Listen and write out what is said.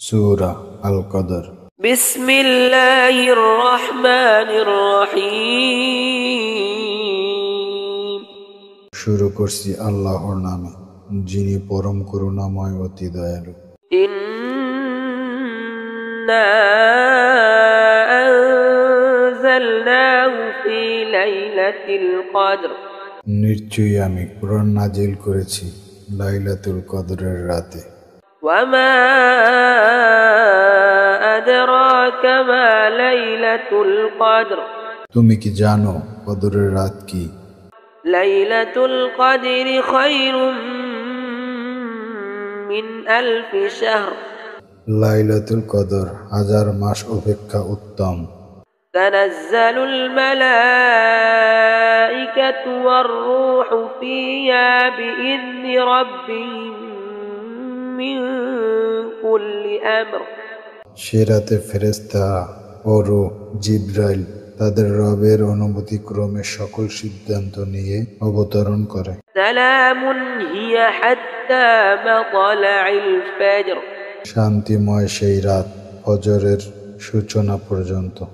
সূরা আল কদর। বিসমিল্লাহির রহমানির রহিম। শুরু করছি আল্লাহর নামে, যিনি পরম করুণাময় অতি দয়ালু। ইন্না আনজালনাহু ফি লাইলাতিল কদর। নিশ্চয়ই আমি কুরআন নাজিল করেছি লাইলাতুল কদরের রাতে। ওয়ামা আদরাকা মা লাইলাতুল কদর। তুমি কি জানো কদরের রাত কি? লাইলাতুল কদরি খায়রুম মিন আলফি শাহর। লাইলাতুল কদর হাজার মাস অপেক্ষা উত্তম। তানাজ্জালুল মালাইকাতু ওয়ার রূহু ফিহা বিইذনি রাব্বিহিম মিন কুল্লি আমর। সে রাতে ফেরেশতা ও রূহ জিবরাইল তাদের রবের অনুমতিক্রমে সকল সিদ্ধান্ত নিয়ে অবতরণ করে। সালামুন হিয়া হাত্তা মাতলাইল ফাজর। শান্তিময় সেই রাত ফজরের সূচনা পর্যন্ত।